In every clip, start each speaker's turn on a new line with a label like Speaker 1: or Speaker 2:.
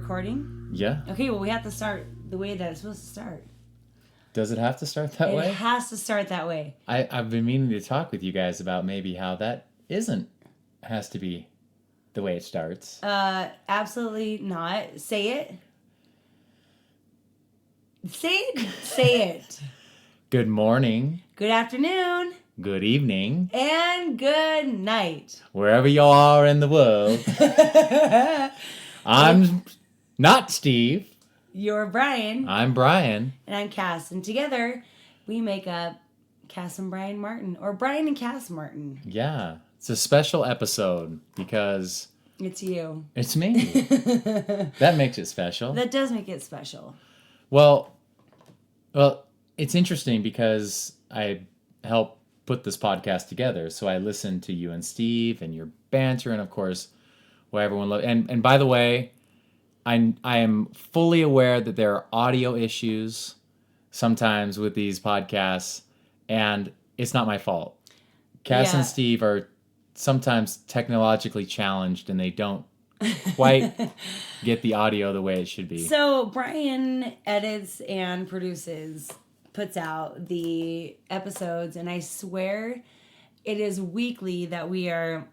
Speaker 1: recording?
Speaker 2: Yeah.
Speaker 1: Okay, well, we have to start the way that it's supposed to start.
Speaker 2: Does it have to start that way?
Speaker 1: It has to start that way.
Speaker 2: I've been meaning to talk with you guys about maybe how that has to be the way it starts.
Speaker 1: Absolutely not. Say it. Say it. Say it.
Speaker 2: Good morning.
Speaker 1: Good afternoon.
Speaker 2: Good evening.
Speaker 1: And good night.
Speaker 2: Wherever you are in the world. I'm not Steve.
Speaker 1: You're Brian.
Speaker 2: I'm Brian.
Speaker 1: And I'm Kass. And together, we make up Kass and Brian Martin. Or Brian and Kass Martin.
Speaker 2: Yeah. It's a special episode because...
Speaker 1: It's you.
Speaker 2: It's me. That makes it special.
Speaker 1: That does make it special.
Speaker 2: Well, it's interesting because I helped put this podcast together. So I listened to you and Steve and your banter and, of course, what everyone loves. And by the way, I am fully aware that there are audio issues sometimes with these podcasts, and it's not my fault. Kass and Steve are sometimes technologically challenged, and they don't quite get the audio the way it should be.
Speaker 1: So Brian edits and puts out the episodes, and I swear it is weekly that we are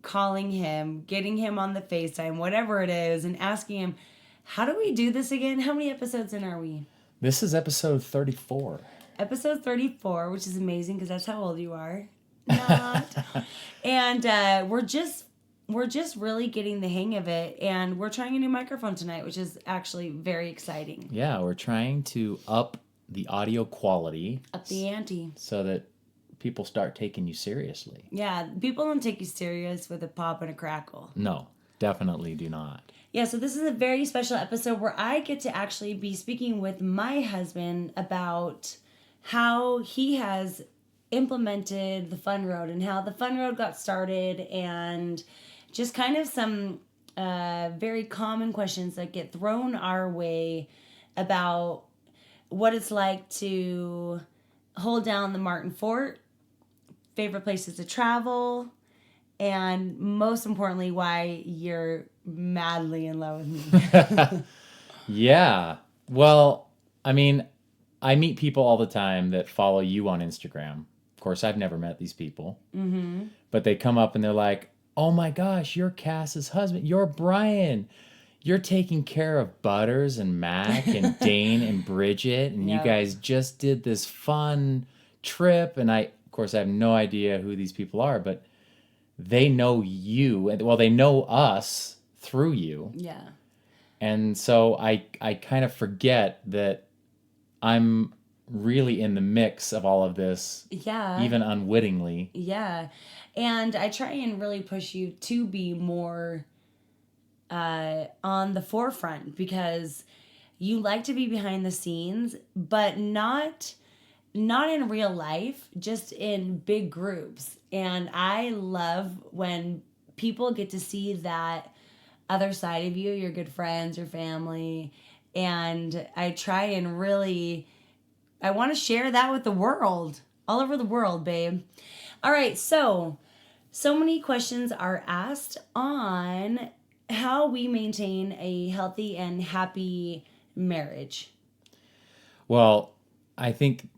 Speaker 1: calling him, getting him on the FaceTime, whatever it is, and asking him, how do we do this again? How many episodes in are we?
Speaker 2: This is episode 34.
Speaker 1: Episode 34, which is amazing because that's how old you are. Not. And we're just really getting the hang of it, and we're trying a new microphone tonight, which is actually very exciting.
Speaker 2: Yeah, we're trying to up the audio quality.
Speaker 1: Up the ante.
Speaker 2: So that people start taking you seriously.
Speaker 1: Yeah, people don't take you serious with a pop and a crackle.
Speaker 2: No, definitely do not.
Speaker 1: Yeah, so this is a very special episode where I get to actually be speaking with my husband about how he has implemented the Fun Road and how the Fun Road got started, and just kind of some very common questions that get thrown our way about what it's like to hold down the Martin Fort, favorite places to travel, and most importantly, why you're madly in love with me.
Speaker 2: Yeah. Well, I mean, I meet people all the time that follow you on Instagram. Of course, I've never met these people. Mm-hmm. But they come up and they're like, oh my gosh, you're Kass's husband. You're Brian. You're taking care of Butters and Mac and Dane and Bridget. And you guys just did this fun trip. And of course, I have no idea who these people are, but they know you. Well, they know us through you.
Speaker 1: Yeah.
Speaker 2: And so I kind of forget that I'm really in the mix of all of this.
Speaker 1: Yeah.
Speaker 2: Even unwittingly.
Speaker 1: Yeah. And I try and really push you to be more on the forefront, because you like to be behind the scenes, but not in real life, just in big groups. And I love when people get to see that other side of you, your good friends, your family. And I try and really, I want to share that with the world, all over the world, babe. All right, so many questions are asked on how we maintain a healthy and happy marriage.
Speaker 2: Well, I think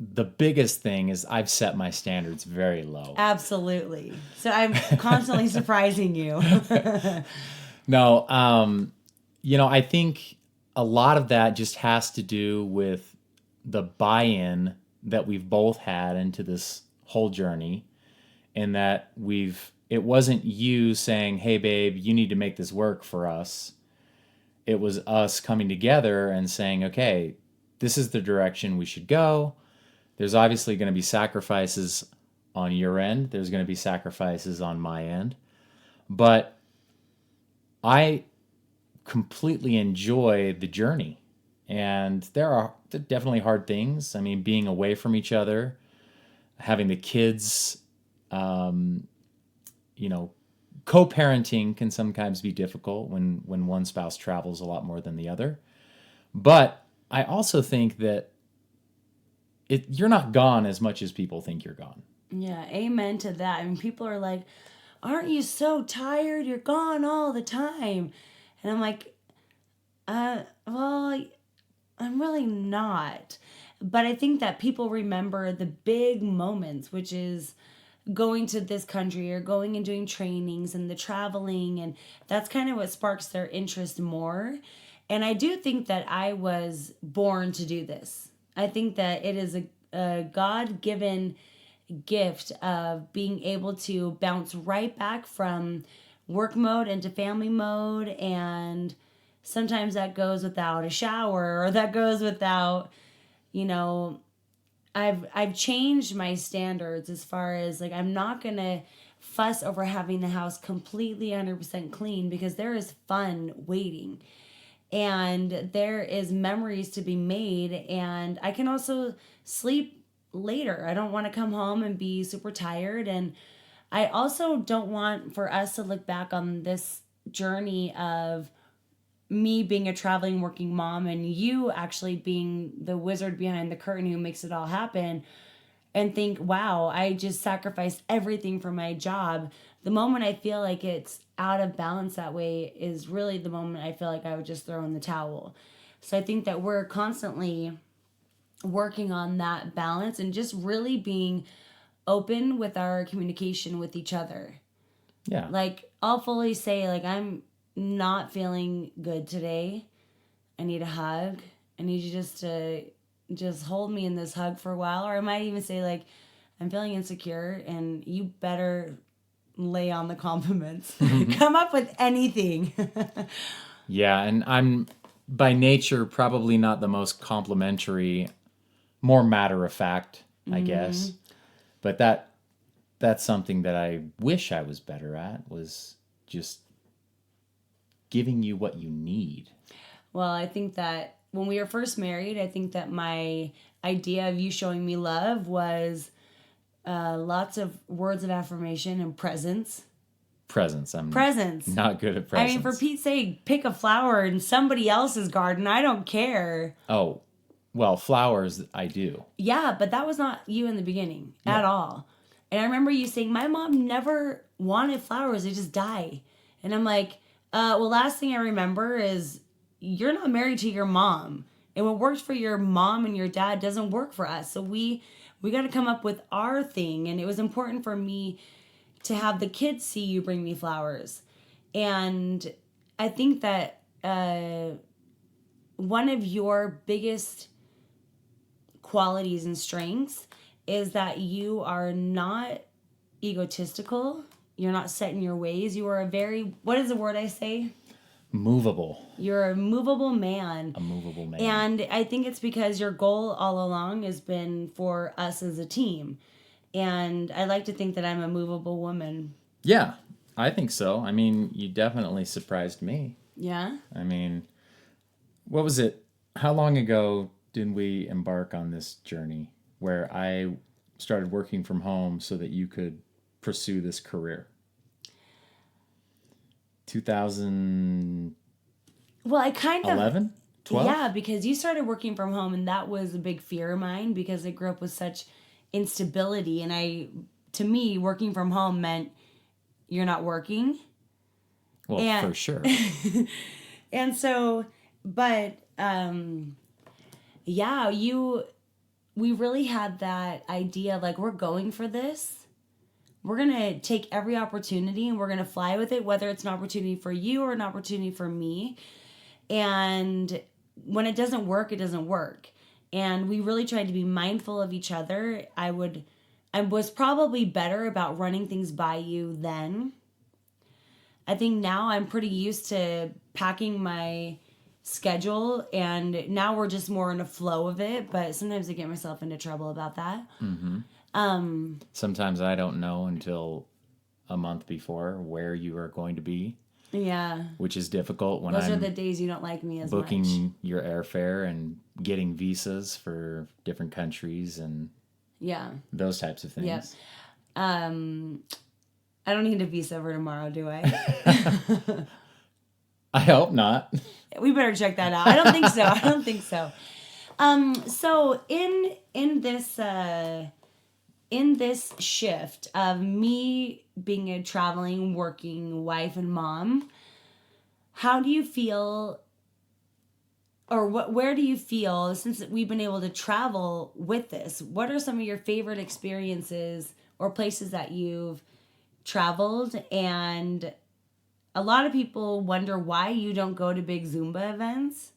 Speaker 2: the biggest thing is I've set my standards very low.
Speaker 1: Absolutely. So I'm constantly surprising you.
Speaker 2: No, I think a lot of that just has to do with the buy-in that we've both had into this whole journey, and that it wasn't you saying, hey babe, you need to make this work for us. It was us coming together and saying, okay, this is the direction we should go. There's obviously going to be sacrifices on your end. There's going to be sacrifices on my end. But I completely enjoy the journey. And there are definitely hard things. I mean, being away from each other, having the kids, co-parenting can sometimes be difficult when one spouse travels a lot more than the other. But I also think that you're not gone as much as people think you're gone.
Speaker 1: Yeah, amen to that. I mean, people are like, aren't you so tired? You're gone all the time. And I'm like, Well, I'm really not. But I think that people remember the big moments, which is going to this country or going and doing trainings and the traveling. And that's kind of what sparks their interest more. And I do think that I was born to do this. I think that it is a God given gift of being able to bounce right back from work mode into family mode. And sometimes that goes without a shower, or that goes without, you know, I've changed my standards as far as like I'm not going to fuss over having the house completely 100% clean, because there is fun waiting and there is memories to be made, and I can also sleep later. I don't want to come home and be super tired, and I also don't want for us to look back on this journey of me being a traveling working mom and you actually being the wizard behind the curtain who makes it all happen, and think, wow, I just sacrificed everything for my job. The moment I feel like it's out of balance that way is really the moment I feel like I would just throw in the towel. So I think that we're constantly working on that balance and just really being open with our communication with each other.
Speaker 2: Yeah.
Speaker 1: Like, I'll fully say, like, I'm not feeling good today. I need a hug. I need you just to just hold me in this hug for a while. Or I might even say, like, I'm feeling insecure and you better lay on the compliments. Come up with anything.
Speaker 2: Yeah, and I'm by nature probably not the most complimentary, more matter of fact, I guess. But that's something that I wish I was better at, was just giving you what you need.
Speaker 1: Well, I think that when we were first married, I think that my idea of you showing me love was lots of words of affirmation and presents.
Speaker 2: Presents. I'm
Speaker 1: Presents.
Speaker 2: not good at
Speaker 1: I
Speaker 2: presents.
Speaker 1: mean, for Pete's sake, pick a flower in somebody else's garden. I don't care.
Speaker 2: Oh, well, flowers I do.
Speaker 1: Yeah, but that was not you in the beginning at all. And I remember you saying, my mom never wanted flowers. They just die. And I'm like, well, last thing I remember is you're not married to your mom. And what works for your mom and your dad doesn't work for us. So we got to come up with our thing. And it was important for me to have the kids see you bring me flowers. And I think that one of your biggest qualities and strengths is that you are not egotistical. You're not set in your ways. You are a very, what is the word I say?
Speaker 2: Movable.
Speaker 1: You're a movable man.
Speaker 2: A movable man.
Speaker 1: And I think it's because your goal all along has been for us as a team. And I like to think that I'm a movable woman.
Speaker 2: Yeah, I think so. I mean, you definitely surprised me.
Speaker 1: Yeah?
Speaker 2: I mean, what was it? How long ago did we embark on this journey where I started working from home so that you could pursue this career? 2011?
Speaker 1: Well, I kind of...
Speaker 2: 12?
Speaker 1: Yeah, because you started working from home, and that was a big fear of mine because I grew up with such instability. And to me, working from home meant you're not working.
Speaker 2: Well, for sure.
Speaker 1: And so, but yeah, we really had that idea, like, we're going for this. We're going to take every opportunity and we're going to fly with it, whether it's an opportunity for you or an opportunity for me. And when it doesn't work, it doesn't work. And we really tried to be mindful of each other. I was probably better about running things by you then. I think now I'm pretty used to packing my schedule, and now we're just more in a flow of it, but sometimes I get myself into trouble about that.
Speaker 2: Mm-hmm. Sometimes I don't know until a month before where you are going to be.
Speaker 1: Yeah.
Speaker 2: Which is difficult when
Speaker 1: Those
Speaker 2: I'm
Speaker 1: are the days you don't like me as much.
Speaker 2: booking your airfare and getting visas for different countries and those types of things.
Speaker 1: Yeah. I don't need a visa for tomorrow, do I?
Speaker 2: I hope not.
Speaker 1: We better check that out. I don't think so. So in this shift of me being a traveling, working wife and mom, how do you feel or where do you feel, since we've been able to travel with this, what are some of your favorite experiences or places that you've traveled? And a lot of people wonder why you don't go to big Zumba events.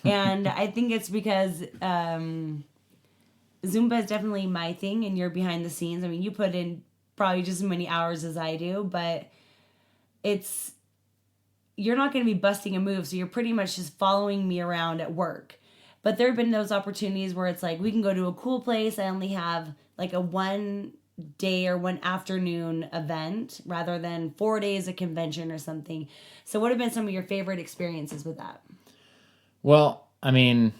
Speaker 1: And I think it's because Zumba is definitely my thing, and you're behind the scenes. I mean, you put in probably just as many hours as I do, but you're not going to be busting a move, so you're pretty much just following me around at work. But there have been those opportunities where it's like, we can go to a cool place. I only have like a 1 day or 1 afternoon event rather than 4 days of convention or something. So what have been some of your favorite experiences with that?
Speaker 2: Well, I mean,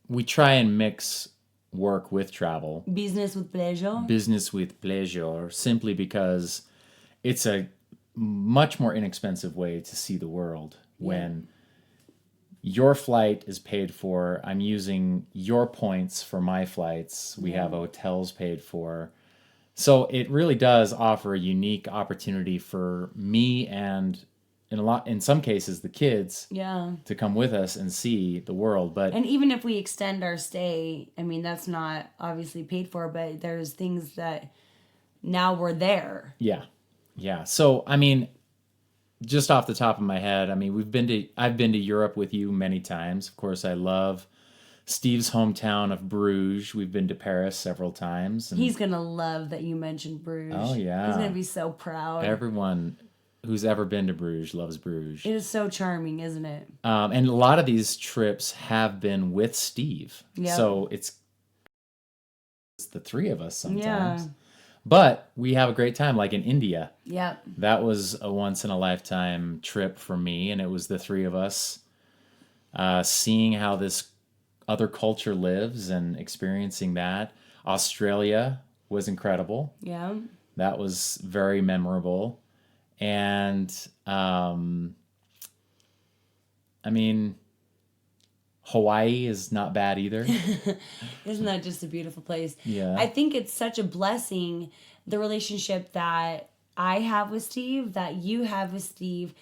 Speaker 2: we try and mix work with travel,
Speaker 1: Business with pleasure.
Speaker 2: business with pleasure, simply because it's a much more inexpensive way to see the world when your flight is paid for. I'm using your points for my flights. We have hotels paid for. So it really does offer a unique opportunity for me and in some cases the kids
Speaker 1: Yeah.
Speaker 2: to come with us and see the world. But
Speaker 1: And even if we extend our stay, I mean, that's not obviously paid for, but there's things that now we're there.
Speaker 2: yeah. Yeah. So I mean, just off the top of my head, I mean, I've been to Europe with you many times. Of course, I love Steve's hometown of Bruges. We've been to Paris several times. And
Speaker 1: He's going to love that you mentioned Bruges.
Speaker 2: oh yeah.
Speaker 1: He's going to be so proud.
Speaker 2: Everyone who's ever been to Bruges loves Bruges.
Speaker 1: It is so charming, isn't it?
Speaker 2: And a lot of these trips have been with Steve.
Speaker 1: Yep.
Speaker 2: So it's the three of us sometimes.
Speaker 1: Yeah.
Speaker 2: But we have a great time, like in India.
Speaker 1: Yep.
Speaker 2: That was a once in a lifetime trip for me, and it was the three of us seeing how this other culture lives and experiencing that. Australia was incredible.
Speaker 1: Yeah.
Speaker 2: That was very memorable. And I mean, Hawaii is not bad either.
Speaker 1: Isn't that just a beautiful place?
Speaker 2: Yeah.
Speaker 1: I think it's such a blessing, the relationship that I have with Steve, that you have with Steve,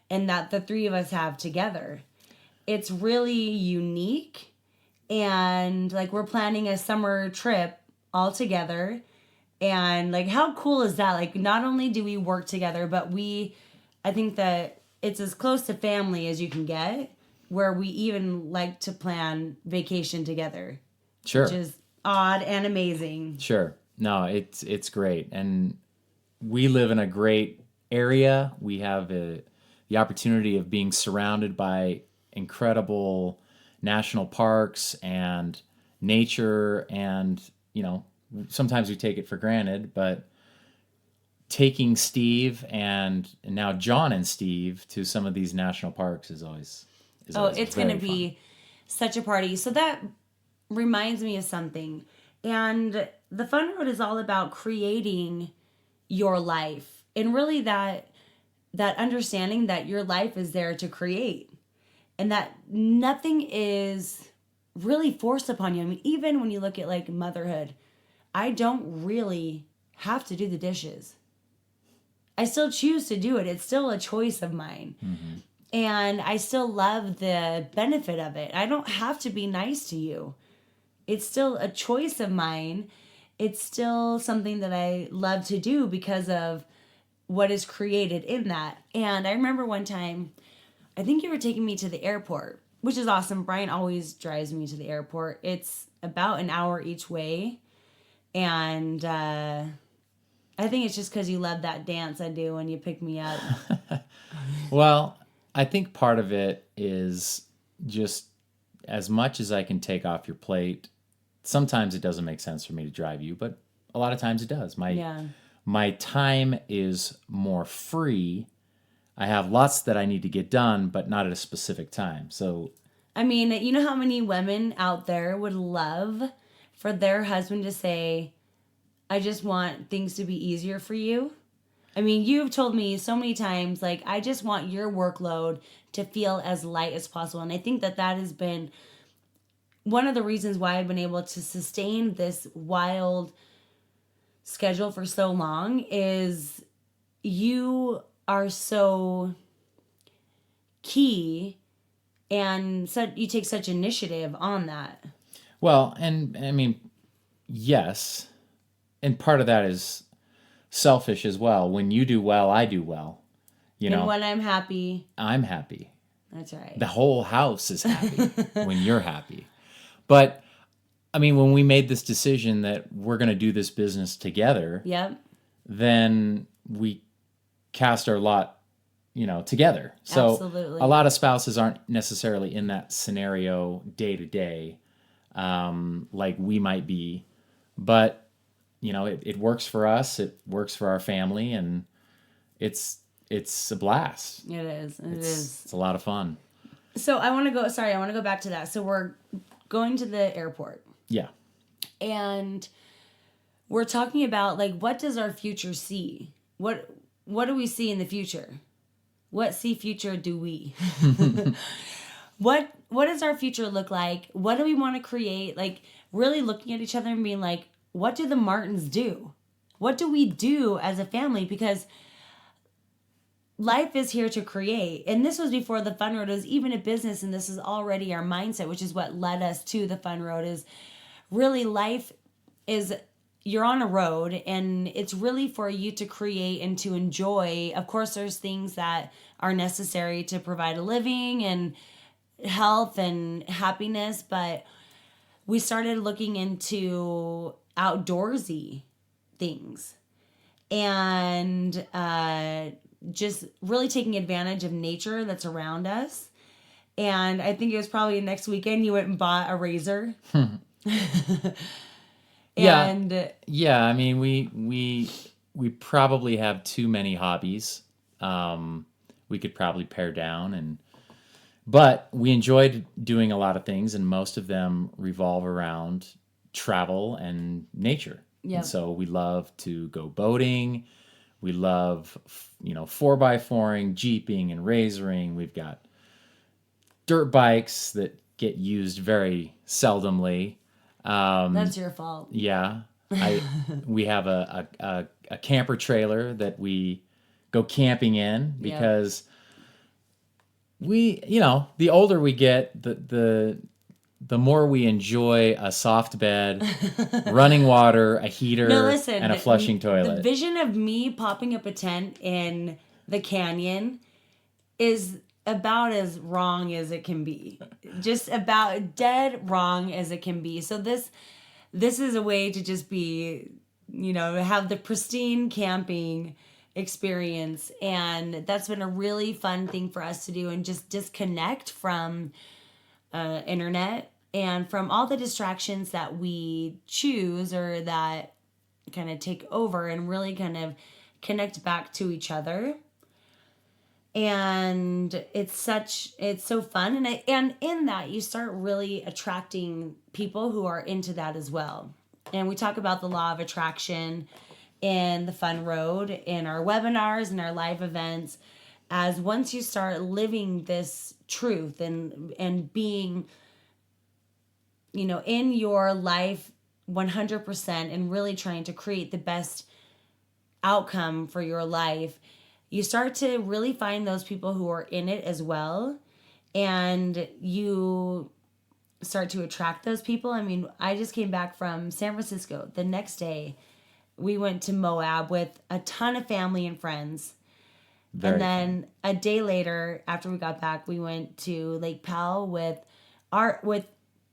Speaker 1: and that the three of us have together. It's really unique. And like, we're planning a summer trip all together. And like, how cool is that? Like, not only do we work together, but I think that it's as close to family as you can get, where we even like to plan vacation together.
Speaker 2: Sure.
Speaker 1: Which is odd and amazing.
Speaker 2: Sure. No, it's great. And we live in a great area. We have the opportunity of being surrounded by incredible national parks and nature, and sometimes we take it for granted, but taking Steve and now John and Steve to some of these national parks is always
Speaker 1: it's going to be such a party. So that reminds me of something. And the Fun Road is all about creating your life, and really that understanding that your life is there to create, and that nothing is really forced upon you. I mean, even when you look at like motherhood, I don't really have to do the dishes. I still choose to do it. It's still a choice of mine. Mm-hmm. And I still love the benefit of it. I don't have to be nice to you. It's still a choice of mine. It's still something that I love to do because of what is created in that. And I remember one time, I think you were taking me to the airport, which is awesome. Brian always drives me to the airport. It's about an hour each way. And I think it's just because you love that dance I do when you pick me up.
Speaker 2: Well, I think part of it is just as much as I can take off your plate. Sometimes it doesn't make sense for me to drive you, but a lot of times it does. My time is more free. I have lots that I need to get done, but not at a specific time. So,
Speaker 1: I mean, you know how many women out there would love for their husband to say, I just want things to be easier for you? I mean, you've told me so many times, like, I just want your workload to feel as light as possible. And I think that has been one of the reasons why I've been able to sustain this wild schedule for so long is you are so key And so you take such initiative on that.
Speaker 2: Well, and I mean, yes, and part of that is selfish as well. When you do well, I do well. You
Speaker 1: And
Speaker 2: know,
Speaker 1: when I'm happy,
Speaker 2: I'm happy.
Speaker 1: that's right.
Speaker 2: The whole house is happy when you're happy. But I mean, when we made this decision that we're going to do this business together,
Speaker 1: Yep.
Speaker 2: then we cast our lot, together. So
Speaker 1: Absolutely.
Speaker 2: a lot of spouses aren't necessarily in that scenario day to day, like we might be, but it works for us. It works for our family, and it's a blast.
Speaker 1: It is. It is.
Speaker 2: It's a lot of fun.
Speaker 1: So I want to go. Sorry, I want to go back to that. So we're going to the airport,
Speaker 2: Yeah.
Speaker 1: and we're talking about like what does our future see? What do we see in the future? What future do we? What does our future look like? What do we want to create? Like really looking at each other and being like, what do the Martins do? What do we do as a family? Because life is here to create. And this was before the Fun Road was even a business, and this is already our mindset, which is what led us to the Fun Road. Is really life is, you're on a road, and it's really for you to create and to enjoy. Of course, there's things that are necessary to provide a living and health and happiness, but we started looking into outdoorsy things and just really taking advantage of nature that's around us. And I think it was probably next weekend you went and bought a razor. And
Speaker 2: yeah, I mean, we probably have too many hobbies. We could probably pare down, but we enjoyed doing a lot of things, and most of them revolve around travel and nature.
Speaker 1: Yeah.
Speaker 2: And so we love to go boating. We love, 4x4ing, jeeping, and razoring. We've got dirt bikes that get used very seldomly.
Speaker 1: that's your fault.
Speaker 2: Yeah, we have a camper trailer that we go camping in because the older we get, the more we enjoy a soft bed, running water, a heater,
Speaker 1: No, listen,
Speaker 2: and a flushing
Speaker 1: the
Speaker 2: toilet.
Speaker 1: vision of me popping up a tent in the canyon is about as wrong as it can be. Just about dead wrong as it can be. So this is a way to just be, have the pristine camping experience. And that's been a really fun thing for us to do, and just disconnect from internet and from all the distractions that we choose or that kind of take over, and really kind of connect back to each other. And it's so fun, and in that you start really attracting people who are into that as well. And we talk about the law of attraction in the Fun Road, in our webinars and our live events, as once you start living this truth and being, in your life 100% and really trying to create the best outcome for your life, you start to really find those people who are in it as well, and you start to attract those people. I mean, I just came back from San Francisco. The next day, we went to Moab with a ton of family and friends.
Speaker 2: Very
Speaker 1: and then
Speaker 2: fun.
Speaker 1: a day later, after we got back, we went to Lake Powell with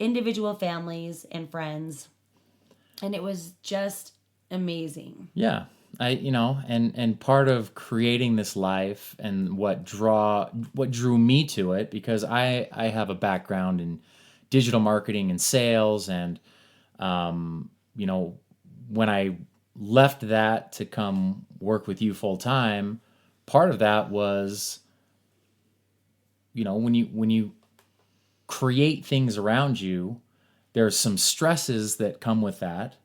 Speaker 1: individual families and friends, and it was just amazing.
Speaker 2: Yeah. And part of creating this life, and what drew me to it, because I have a background in digital marketing and sales, and when I left that to come work with you full time, part of that was, when you create things around you, there's some stresses that come with that.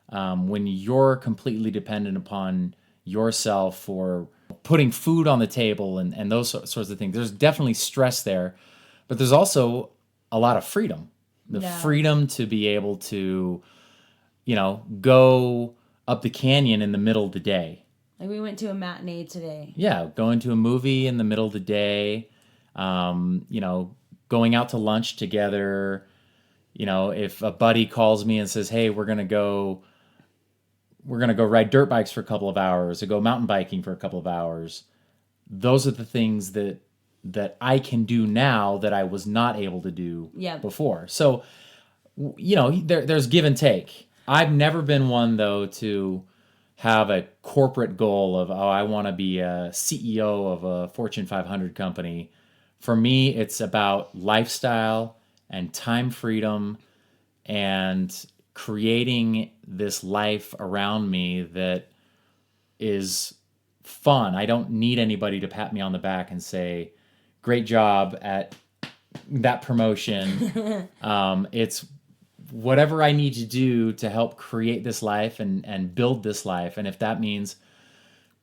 Speaker 2: When you're completely dependent upon yourself for putting food on the table and those sorts of things, there's definitely stress there, but there's also a lot of freedom. The freedom to be able to, go up the canyon in the middle of the day.
Speaker 1: Like we went to a matinee today.
Speaker 2: Yeah, going to a movie in the middle of the day, going out to lunch together. You know, if a buddy calls me and says, "Hey, we're gonna go ride dirt bikes for a couple of hours, or go mountain biking for a couple of hours." Those are the things that I can do now that I was not able to do before. So, you know, there's give and take. I've never been one, though, to have a corporate goal of, oh, I want to be a CEO of a Fortune 500 company. For me, it's about lifestyle and time freedom and creating this life around me that is fun. I don't need anybody to pat me on the back and say, great job at that promotion. It's whatever I need to do to help create this life and build this life. And if that means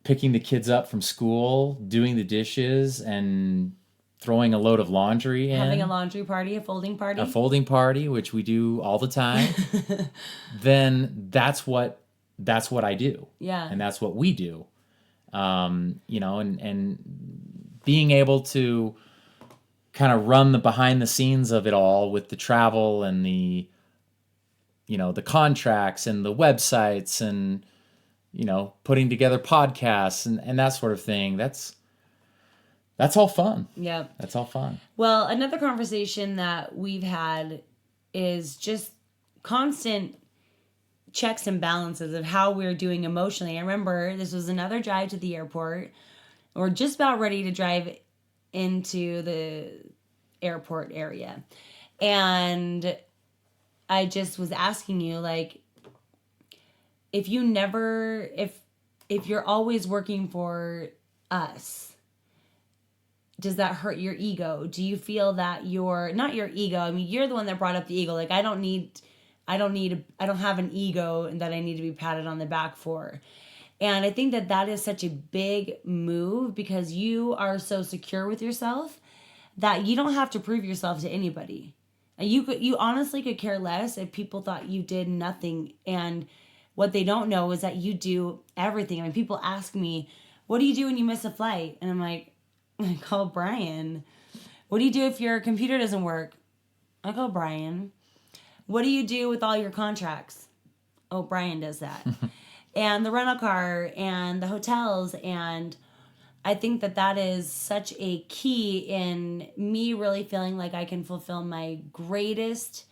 Speaker 2: picking the kids up from school, doing the dishes, and throwing a load of laundry in.
Speaker 1: Having a laundry party, a folding party,
Speaker 2: which we do all the time, then that's what I do.
Speaker 1: Yeah.
Speaker 2: And that's what we do. You know, and being able to kind of run the behind the scenes of it all with the travel and the, you know, the contracts and the websites and, you know, putting together podcasts and that sort of thing. That's all fun.
Speaker 1: Yeah.
Speaker 2: That's all fun.
Speaker 1: Well, another conversation that we've had is just constant checks and balances of how we're doing emotionally. I remember this was another drive to the airport. We're just about ready to drive into the airport area. And I just was asking you, like, if you're always working for us, does that hurt your ego? Do you feel that not your ego, I mean, you're the one that brought up the ego. Like, I don't have an ego and that I need to be patted on the back for. And I think that is such a big move because you are so secure with yourself that you don't have to prove yourself to anybody. And you honestly could care less if people thought you did nothing. And what they don't know is that you do everything. I mean, people ask me, what do you do when you miss a flight? And I'm like, I call Brian. What do you do if your computer doesn't work? I call Brian. What do you do with all your contracts? Oh, Brian does that. And the rental car and the hotels. And I think that is such a key in me really feeling like I can fulfill my greatest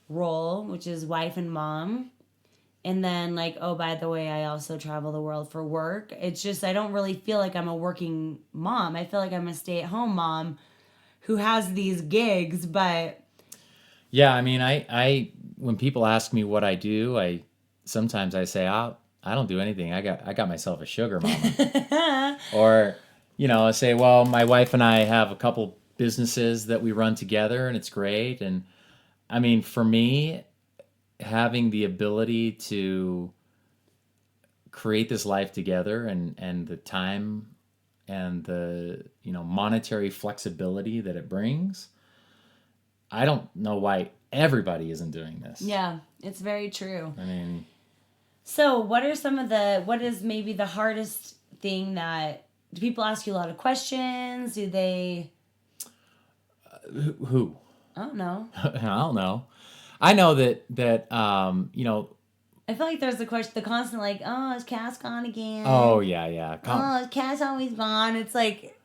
Speaker 1: role, which is wife and mom. And then, like, oh, by the way, I also travel the world for work. It's just, I don't really feel like I'm a working mom. I feel like I'm a stay-at-home mom who has these gigs, but...
Speaker 2: Yeah, I mean, I when people ask me what I do, sometimes I say, I don't do anything. I got myself a sugar mama. Or, you know, I say, well, my wife and I have a couple businesses that we run together, and it's great. And, I mean, for me, having the ability to create this life together and the time and the, you know, monetary flexibility that it brings, I don't know why everybody isn't doing this.
Speaker 1: Yeah, it's very true.
Speaker 2: I mean,
Speaker 1: so what is maybe the hardest thing do people ask you a lot of questions? Do they?
Speaker 2: Who?
Speaker 1: I don't know.
Speaker 2: I don't know. I know that you know.
Speaker 1: I feel like there's the constant like, oh, is Kass gone again?
Speaker 2: Oh yeah.
Speaker 1: Oh, is Kass always gone? It's like,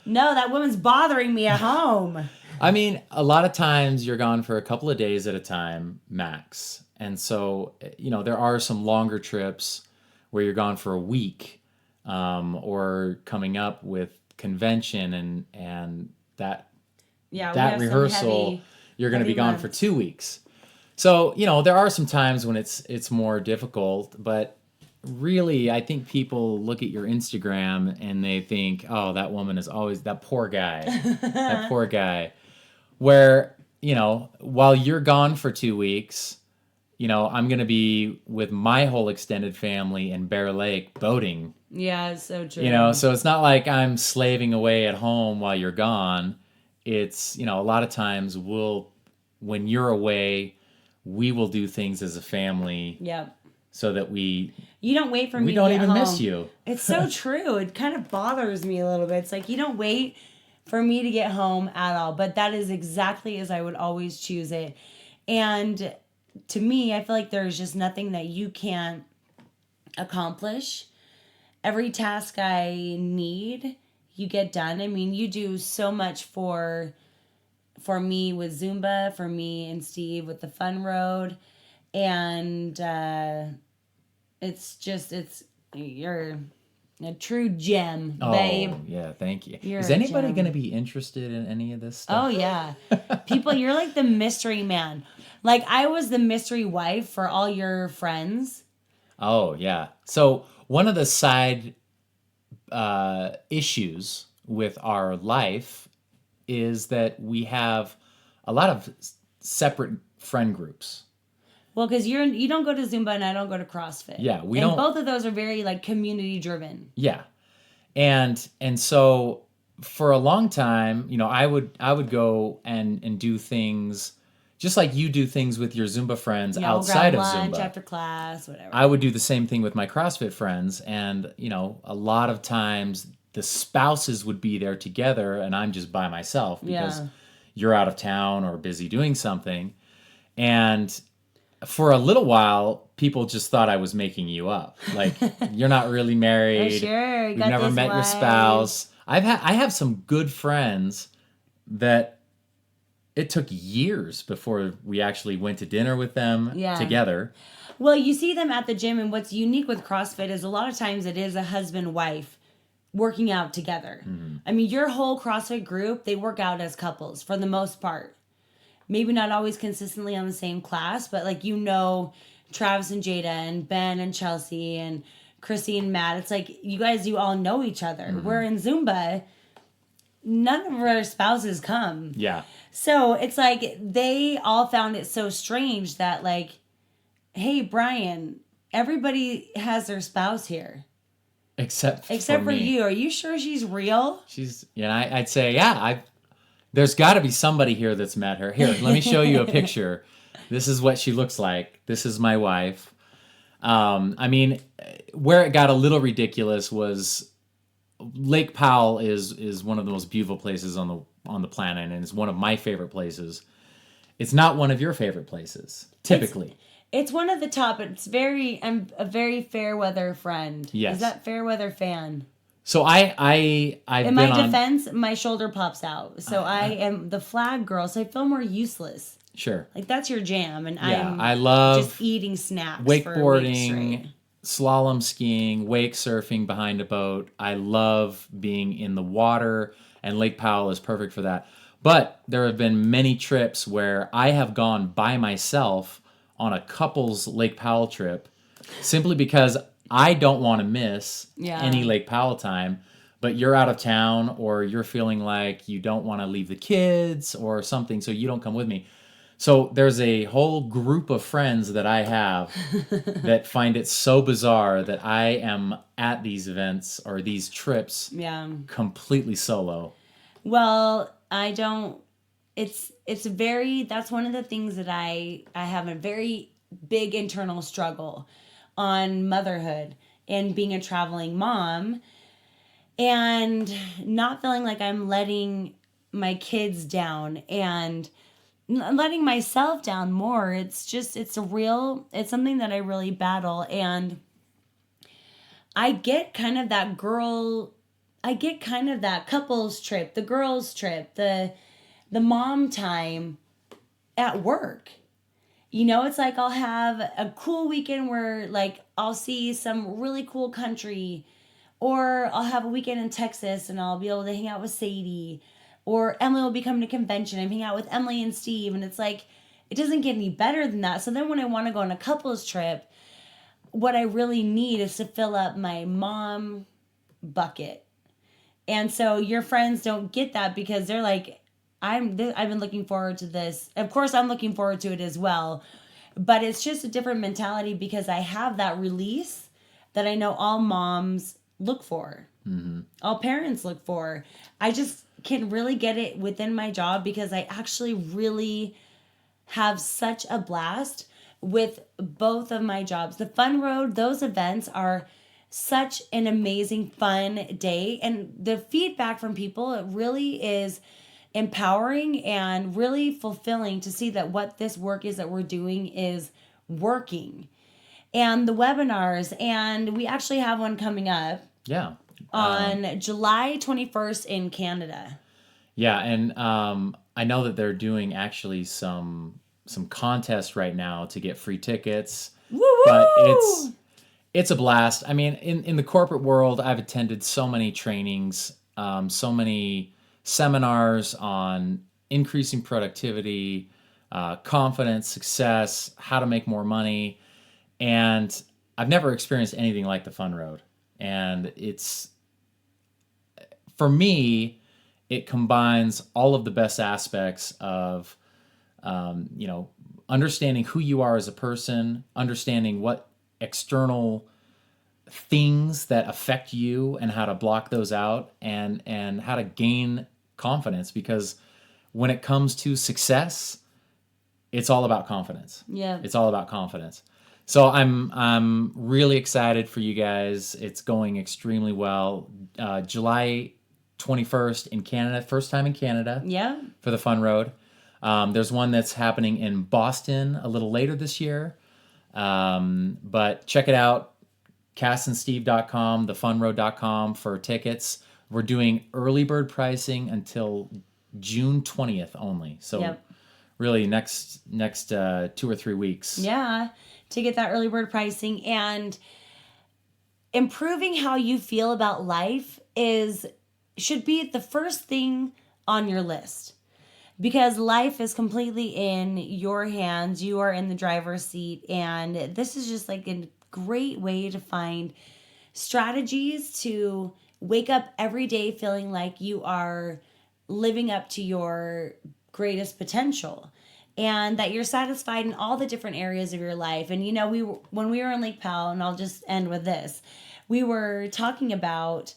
Speaker 1: no, that woman's bothering me at home.
Speaker 2: I mean, a lot of times you're gone for a couple of days at a time, max. And so, you know, there are some longer trips where you're gone for a week, or coming up with convention and that rehearsal, you're going to be gone for 2 weeks. So, you know, there are some times when it's more difficult, but really, I think people look at your Instagram and they think, oh, that woman is always that poor guy, that poor guy. Where, you know, while you're gone for 2 weeks, you know, I'm going to be with my whole extended family in Bear Lake boating.
Speaker 1: Yeah, it's so true.
Speaker 2: You know, so it's not like I'm slaving away at home while you're gone. It's, you know, a lot of times when you're away, we will do things as a family.
Speaker 1: Yep.
Speaker 2: So that you
Speaker 1: don't wait for me to get
Speaker 2: home. We don't even
Speaker 1: home.
Speaker 2: miss you.
Speaker 1: It's so true. It kind of bothers me a little bit. It's like you don't wait for me to get home at all. But that is exactly as I would always choose it. And to me, I feel like there's just nothing that you can't accomplish. Every task I need, you get done. I mean, you do so much for me with Zumba, for me and Steve with the Fun Road, and you're a true gem, babe.
Speaker 2: Oh, yeah, thank you.
Speaker 1: You're
Speaker 2: Is
Speaker 1: a
Speaker 2: anybody
Speaker 1: gem.
Speaker 2: going to be interested in any of this
Speaker 1: Oh
Speaker 2: stuff?
Speaker 1: yeah, people, you're like the mystery man. Like I was the mystery wife for all your friends.
Speaker 2: Oh, yeah. So, one of the side issues with our life is that we have a lot of separate friend groups.
Speaker 1: Well, because you don't go to Zumba and I don't go to CrossFit.
Speaker 2: Yeah, we
Speaker 1: and
Speaker 2: don't.
Speaker 1: Both of those are very like community driven.
Speaker 2: Yeah, and so for a long time, I would go and do things just like you do things with your Zumba friends
Speaker 1: Yeah, we'll
Speaker 2: outside
Speaker 1: grab
Speaker 2: of
Speaker 1: lunch
Speaker 2: Zumba.
Speaker 1: after class, whatever.
Speaker 2: I would do the same thing with my CrossFit friends, and a lot of times the spouses would be there together, and I'm just by myself because
Speaker 1: Yeah.
Speaker 2: you're out of town or busy doing something. And for a little while, people just thought I was making you up. Like, you're not really married.
Speaker 1: Oh, sure.
Speaker 2: We've
Speaker 1: Got
Speaker 2: never
Speaker 1: this
Speaker 2: met your
Speaker 1: wife.
Speaker 2: spouse. I have some good friends that it took years before we actually went to dinner with them
Speaker 1: Yeah.
Speaker 2: together.
Speaker 1: Well, you see them at the gym, and what's unique with CrossFit is a lot of times it is a husband-wife working out together.
Speaker 2: Mm-hmm.
Speaker 1: I mean, your whole CrossFit group, they work out as couples for the most part. Maybe not always consistently on the same class, but like Travis and Jada and Ben and Chelsea and Chrissy and Matt. It's like you all know each other.
Speaker 2: Mm-hmm.
Speaker 1: Where in Zumba, none of our spouses come.
Speaker 2: Yeah.
Speaker 1: So it's like they all found it so strange that like, hey, Brian, everybody has their spouse here.
Speaker 2: Except
Speaker 1: for
Speaker 2: me.
Speaker 1: you. Are you sure she's real?
Speaker 2: She's, I'd say, yeah, there's got to be somebody here that's met her. Here, let me show you a picture. This is what she looks like. This is my wife. I mean, where it got a little ridiculous was Lake Powell is one of the most beautiful places on the planet, and it's one of my favorite places. It's not one of your favorite places, typically.
Speaker 1: It's one of the top. I'm a very fair weather friend.
Speaker 2: Yes.
Speaker 1: Is that fair weather fan?
Speaker 2: So I've
Speaker 1: In my defense, my shoulder pops out. So I am the flag girl, so I feel more useless.
Speaker 2: Sure.
Speaker 1: Like that's your jam, and
Speaker 2: I love
Speaker 1: just eating snacks. For a week
Speaker 2: wakeboarding,
Speaker 1: straight.
Speaker 2: slalom skiing, wake surfing behind a boat. I love being in the water, and Lake Powell is perfect for that. But there have been many trips where I have gone by myself on a couple's Lake Powell trip simply because I don't want to miss any Lake Powell time, but you're out of town or you're feeling like you don't want to leave the kids or something, so you don't come with me. So there's a whole group of friends that I have that find it so bizarre that I am at these events or these trips completely solo.
Speaker 1: Well, I don't. That's one of the things that I have a very big internal struggle on motherhood and being a traveling mom and not feeling like I'm letting my kids down and letting myself down more. It's something that I really battle, and I get kind of that couples trip, the girls trip, the mom time at work. It's like I'll have a cool weekend where like I'll see some really cool country, or I'll have a weekend in Texas and I'll be able to hang out with Sadie, or Emily will be coming to convention and hang out with Emily and Steve. And it's like, it doesn't get any better than that. So then when I want to go on a couples trip, what I really need is to fill up my mom bucket. And so your friends don't get that because they're like, I've been looking forward to this. Of course, I'm looking forward to it as well. But it's just a different mentality because I have that release that I know all moms look for. Mm-hmm. All parents look for. I just can really get it within my job because I actually really have such a blast with both of my jobs. The Fun Road, those events are such an amazing, fun day. And the feedback from people, it really is empowering and really fulfilling to see that what this work is that we're doing is working. And the webinars, and we actually have one coming up
Speaker 2: Yeah.
Speaker 1: on July 21st in Canada.
Speaker 2: Yeah, and I know that they're doing actually some contests right now to get free tickets.
Speaker 1: Woo-woo!
Speaker 2: But it's a blast. I mean, in the corporate world, I've attended so many trainings, so many seminars on increasing productivity, confidence, success, how to make more money, and I've never experienced anything like the Fun Road. And it's, for me, it combines all of the best aspects of, understanding who you are as a person, understanding what external things that affect you and how to block those out, and how to gain confidence, because when it comes to success, it's all about confidence.
Speaker 1: Yeah.
Speaker 2: It's all about confidence. So I'm really excited for you guys. It's going extremely well. July 21st in Canada, first time in Canada.
Speaker 1: Yeah.
Speaker 2: For the Fun Road. There's one that's happening in Boston a little later this year. But check it out, kassandsteve.com, thefunroad.com for tickets. We're doing early bird pricing until June 20th only. So really next 2 or 3 weeks.
Speaker 1: Yeah, to get that early bird pricing. And improving how you feel about life should be the first thing on your list, because life is completely in your hands. You are in the driver's seat, and this is just like a great way to find strategies to wake up every day feeling like you are living up to your greatest potential, and that you're satisfied in all the different areas of your life. And when we were in Lake Powell, and I'll just end with this, we were talking about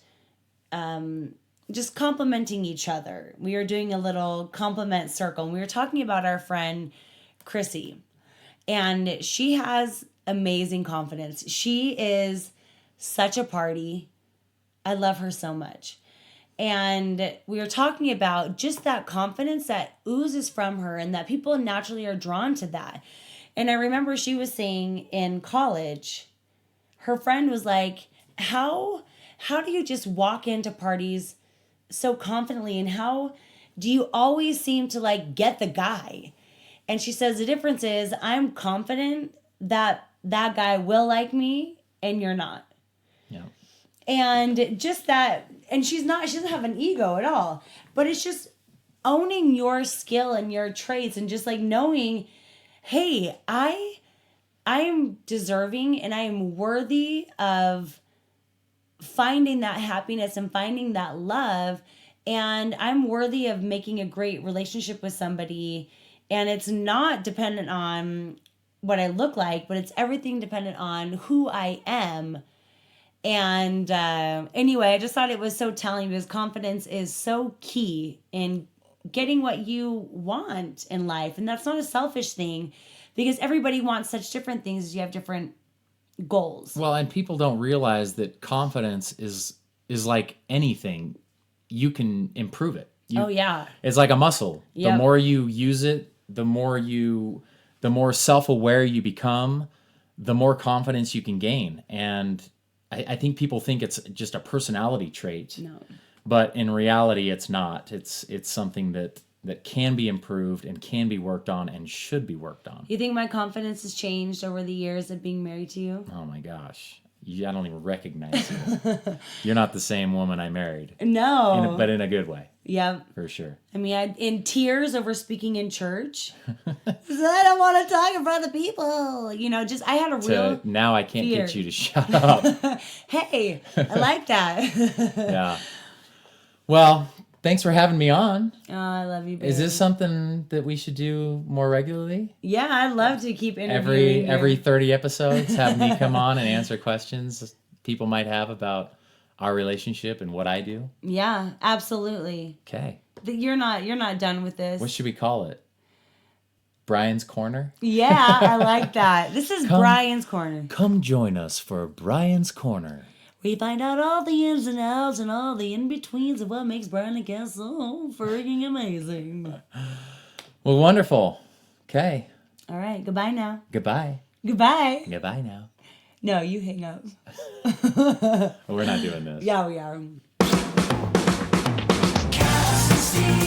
Speaker 1: just complimenting each other. We were doing a little compliment circle, and we were talking about our friend Chrissy, and she has amazing confidence. She is such a party. I love her so much. And we were talking about just that confidence that oozes from her, and that people naturally are drawn to that. And I remember she was saying in college, her friend was like, how do you just walk into parties so confidently, and how do you always seem to like get the guy? And she says the difference is I'm confident that that guy will like me and you're not.
Speaker 2: Yeah.
Speaker 1: And just that, and she doesn't have an ego at all, but it's just owning your skill and your traits, and just like knowing, hey, I am deserving and I am worthy of finding that happiness and finding that love, and I'm worthy of making a great relationship with somebody. And it's not dependent on what I look like, but it's everything dependent on who I am. And anyway, I just thought it was so telling, because confidence is so key in getting what you want in life. And that's not a selfish thing, because everybody wants such different things as you have different goals.
Speaker 2: Well, and people don't realize that confidence is like anything. You can improve it. It's like a muscle.
Speaker 1: Yep.
Speaker 2: The more you use it, the more self-aware you become, the more confidence you can gain. And I think people think it's just a personality trait.
Speaker 1: No.
Speaker 2: But in reality, it's not. It's something that can be improved and can be worked on and should be worked on.
Speaker 1: You think my confidence has changed over the years of being married to you?
Speaker 2: Oh my gosh. I don't even recognize you. You're not the same woman I married.
Speaker 1: No.
Speaker 2: But in a good way.
Speaker 1: Yeah.
Speaker 2: For sure.
Speaker 1: I mean, in tears over speaking in church. I don't want to talk in front of the people. I had a real
Speaker 2: now I can't
Speaker 1: fear.
Speaker 2: get you to shut up.
Speaker 1: Hey, I like that.
Speaker 2: Yeah. Well, thanks for having me on.
Speaker 1: Oh, I love you, baby.
Speaker 2: Is this something that we should do more regularly?
Speaker 1: Yeah, I'd love to keep interviewing
Speaker 2: Every 30 episodes, have me come on and answer questions people might have about our relationship and what I do.
Speaker 1: Yeah, absolutely.
Speaker 2: Okay.
Speaker 1: You're not done with this.
Speaker 2: What should we call it? Brian's Corner?
Speaker 1: Yeah, I like that. This is Brian's Corner.
Speaker 2: Come join us for Brian's Corner.
Speaker 1: We find out all the ins and outs and all the in-betweens of what makes Brian and Kass so freaking amazing.
Speaker 2: Well, wonderful. Okay.
Speaker 1: All right, goodbye now.
Speaker 2: Goodbye.
Speaker 1: Goodbye.
Speaker 2: Goodbye now.
Speaker 1: No, you hang up.
Speaker 2: We're not doing this.
Speaker 1: Yeah, we are.
Speaker 3: Kass and